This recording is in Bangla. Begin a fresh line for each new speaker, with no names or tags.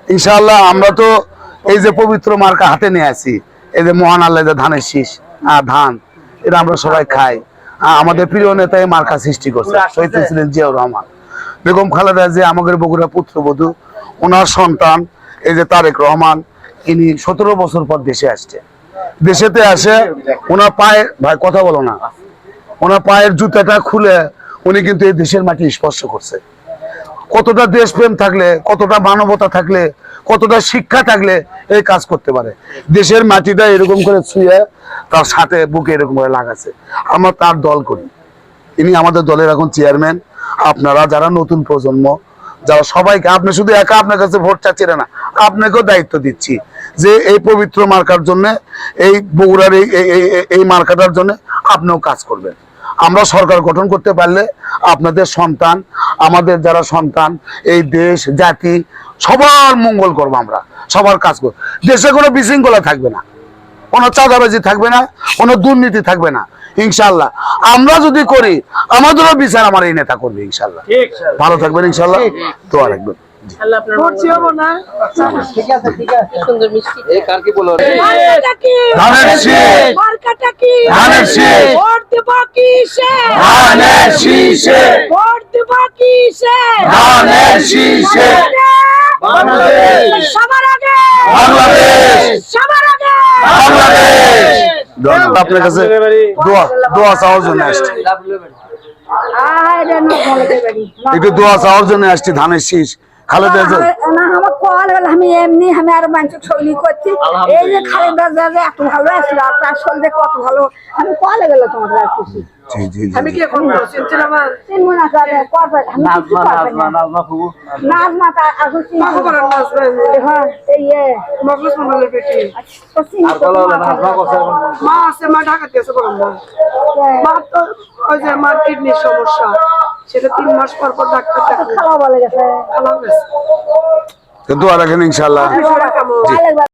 ইনশাআল্লাহ আমরা তো এই যে পবিত্র মার্কা হাতে নিয়ে আসি, এই যে মহান আল্লাহ যে ধানের শীষ ধান, এটা আমরা সবাই খাই। আমাদের প্রিয় নেতা এই মার্কা সৃষ্টি করছে, শহীদ প্রেসিডেন্ট জিয়াউর রহমান। বেগম খালেদা যে আমাদের বগুড়া পুত্রবধূ, ওনার সন্তান এই যে তারেক রহমান, ইনি 17 বছর পর দেশে আসছে। দেশেতে আসে ওনার পায়ে, ভাই কথা বলো না, ওনার পায়ের জুতাটা খুলে উনি কিন্তু এই দেশের মাটি স্পর্শ করছে। কতটা দেশপ্রেম থাকলে, কতটা মানবতা থাকলে, কতটা শিক্ষা থাকলে এই কাজ করতে পারে। দেশের মাটিটা এরকম করে ছুঁয়ে তার সাথে বুকে এরকম করে লাগাচ্ছে। আমরা তার দল করি, ইনি আমাদের দলের এখন চেয়ারম্যান। আপনারা যারা নতুন প্রজন্ম, যারা সবাইকে, আপনি শুধু একা আপনার কাছে ভোট চাচ্ছেন না, আপনাকেও দায়িত্ব দিচ্ছি যে এই পবিত্র মার্কার জন্য, এই বগুড়ার এই মার্কাটার জন্য আপনিও কাজ করবেন। আমরা সরকার গঠন করতে পারলে আপনাদের সন্তান, আমাদের যারা সন্তান, এই দেশ জাতি সবার মঙ্গল করবো, আমরা সবার কাজ করবো। দেশে কোনো বিশৃঙ্খলা থাকবে না, কোনো চাঁদাবাজি থাকবে না, কোনো দুর্নীতি থাকবে না ইনশাল্লাহ। আমরা যদি করি আমাদেরও বিচার আমার এই নেতা করবে ইনশাল্লাহ। ভালো থাকবেন ইনশাল্লাহ, দোয়া রাখবেন। আপনার কাছে দোয়া চাওয়ার জন্য আসছি, একটু দোয়া চাওয়ার জন্য আসছি। ধানের শীষ খালেদা
আমি এমনি আমি আরো মানুষ ছবি করছি, এই যে খালেদা এত ভালো আসলো, আপনার শরীরে কত ভালো, আমি কলে গেল তোমাদের আর খুশি। আমি কি এখন মার কিডনির সমস্যা, সেটা 3 মাস পর পর ডাক্তার খাওয়া বলে গেছে, খাওয়া গেছে।
দোয়া রাখেন ইনশাআল্লাহ।